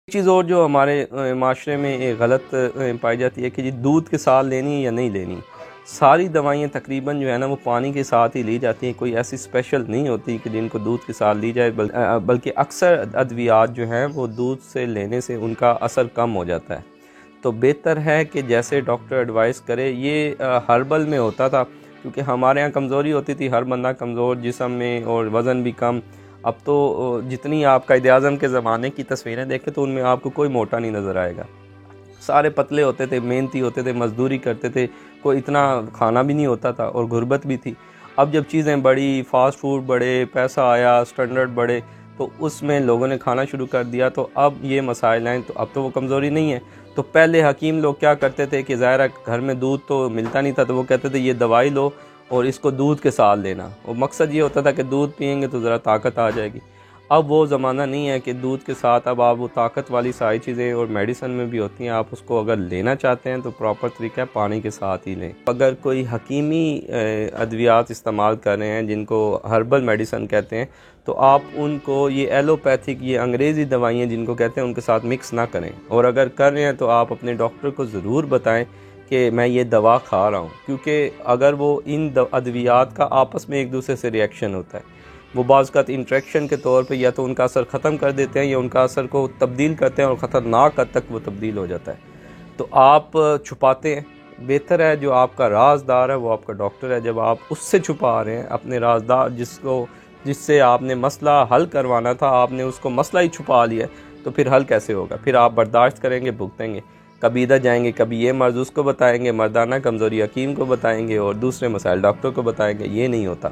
چیز اور جو ہمارے معاشرے میں ایک غلط پائی جاتی ہے کہ جی دودھ کے ساتھ لینی ہے یا نہیں لینی. ساری دوائیں تقریباً جو ہے نا وہ پانی کے ساتھ ہی لی جاتی ہیں. کوئی ایسی اسپیشل نہیں ہوتی کہ جن کو دودھ کے ساتھ لی جائے، بلکہ اکثر ادویات جو ہیں وہ دودھ سے لینے سے ان کا اثر کم ہو جاتا ہے. تو بہتر ہے کہ جیسے ڈاکٹر ایڈوائز کرے. یہ ہربل میں ہوتا تھا کیونکہ ہمارے ہاں کمزوری ہوتی تھی، ہر بندہ کمزور جسم میں اور وزن بھی کم. اب تو جتنی آپ قائد اعظم کے زمانے کی تصویریں دیکھیں تو ان میں آپ کو کوئی موٹا نہیں نظر آئے گا. سارے پتلے ہوتے تھے، محنتی ہوتے تھے، مزدوری کرتے تھے، کوئی اتنا کھانا بھی نہیں ہوتا تھا اور غربت بھی تھی. اب جب چیزیں بڑھی، فاسٹ فوڈ بڑھے، پیسہ آیا، سٹینڈرڈ بڑھے، تو اس میں لوگوں نے کھانا شروع کر دیا. تو اب یہ مسائل ہیں. تو اب تو وہ کمزوری نہیں ہے. تو پہلے حکیم لوگ کیا کرتے تھے کہ ظاہر گھر میں دودھ تو ملتا نہیں تھا، تو وہ کہتے تھے یہ دوائی لو اور اس کو دودھ کے ساتھ لینا. اور مقصد یہ ہوتا تھا کہ دودھ پئیں گے تو ذرا طاقت آ جائے گی. اب وہ زمانہ نہیں ہے کہ دودھ کے ساتھ اب آپ وہ طاقت والی ساری چیزیں اور میڈیسن میں بھی ہوتی ہیں. آپ اس کو اگر لینا چاہتے ہیں تو پراپر طریقہ ہے پانی کے ساتھ ہی لیں. اگر کوئی حکیمی ادویات استعمال کر رہے ہیں جن کو ہربل میڈیسن کہتے ہیں، تو آپ ان کو یہ ایلوپیتھک، یہ انگریزی دوائیں جن کو کہتے ہیں، ان کے ساتھ مکس نہ کریں. اور اگر کر رہے ہیں تو آپ اپنے ڈاکٹر کو ضرور بتائیں کہ میں یہ دوا کھا رہا ہوں. کیونکہ اگر وہ ان ادویات کا آپس میں ایک دوسرے سے ریئیکشن ہوتا ہے، وہ بعض اوقات انٹریکشن کے طور پہ یا تو ان کا اثر ختم کر دیتے ہیں یا ان کا اثر کو تبدیل کرتے ہیں اور خطرناک حد تک وہ تبدیل ہو جاتا ہے. تو آپ چھپاتے ہیں. بہتر ہے جو آپ کا رازدار ہے وہ آپ کا ڈاکٹر ہے. جب آپ اس سے چھپا رہے ہیں اپنے رازدار جس سے آپ نے مسئلہ حل کروانا تھا، آپ نے اس کو مسئلہ ہی چھپا لیا، تو پھر حل کیسے ہوگا؟ پھر آپ برداشت کریں گے، بھگتیں گے. کبھی ادھر جائیں گے، کبھی یہ مرض اس کو بتائیں گے، مردانہ کمزوری حکیم کو بتائیں گے اور دوسرے مسائل ڈاکٹر کو بتائیں گے. یہ نہیں ہوتا.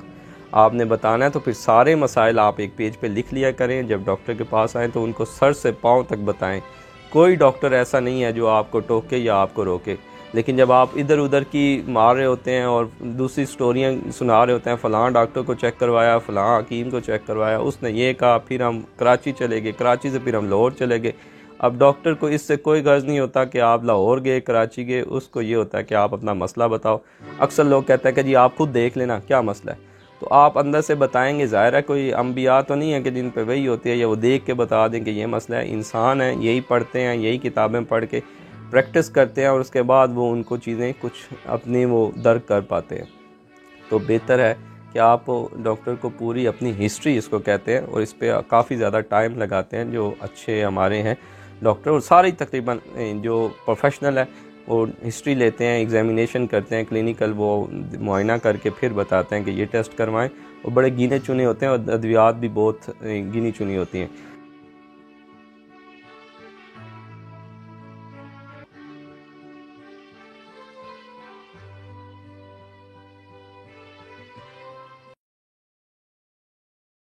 آپ نے بتانا ہے تو پھر سارے مسائل آپ ایک پیج پہ لکھ لیا کریں. جب ڈاکٹر کے پاس آئیں تو ان کو سر سے پاؤں تک بتائیں. کوئی ڈاکٹر ایسا نہیں ہے جو آپ کو ٹوکے یا آپ کو روکے. لیکن جب آپ ادھر ادھر کی مار رہے ہوتے ہیں اور دوسری سٹوریاں سنا رہے ہوتے ہیں، فلاں ڈاکٹر کو چیک کروایا، فلاں حکیم کو چیک کروایا، اس نے یہ کہا، پھر ہم کراچی چلے گئے، کراچی سے پھر ہم لاہور چلے گئے. اب ڈاکٹر کو اس سے کوئی غرض نہیں ہوتا کہ آپ لاہور گئے، کراچی گئے. اس کو یہ ہوتا ہے کہ آپ اپنا مسئلہ بتاؤ. اکثر لوگ کہتے ہیں کہ جی آپ خود دیکھ لینا کیا مسئلہ ہے. تو آپ اندر سے بتائیں گے. ظاہر ہے کوئی انبیاء تو نہیں ہے کہ جن پہ وحی ہوتی ہے یا وہ دیکھ کے بتا دیں کہ یہ مسئلہ ہے. انسان ہیں، یہی پڑھتے ہیں، یہی کتابیں پڑھ کے پریکٹس کرتے ہیں اور اس کے بعد وہ ان کو چیزیں کچھ اپنی وہ درک کر پاتے ہیں. تو بہتر ہے کہ آپ ڈاکٹر کو پوری اپنی ہسٹری اس کو کہتے ہیں اور اس پہ کافی زیادہ ٹائم لگاتے ہیں جو اچھے ہمارے ہیں ڈاکٹر. اور سارے تقریباً جو پروفیشنل ہے وہ ہسٹری لیتے ہیں، ایگزامینیشن کرتے ہیں، کلینیکل وہ معائنہ کر کے پھر بتاتے ہیں کہ یہ ٹیسٹ کروائیں. اور بڑے گینے چنے ہوتے ہیں اور ادویات بھی بہت گنی چنی ہوتی ہیں.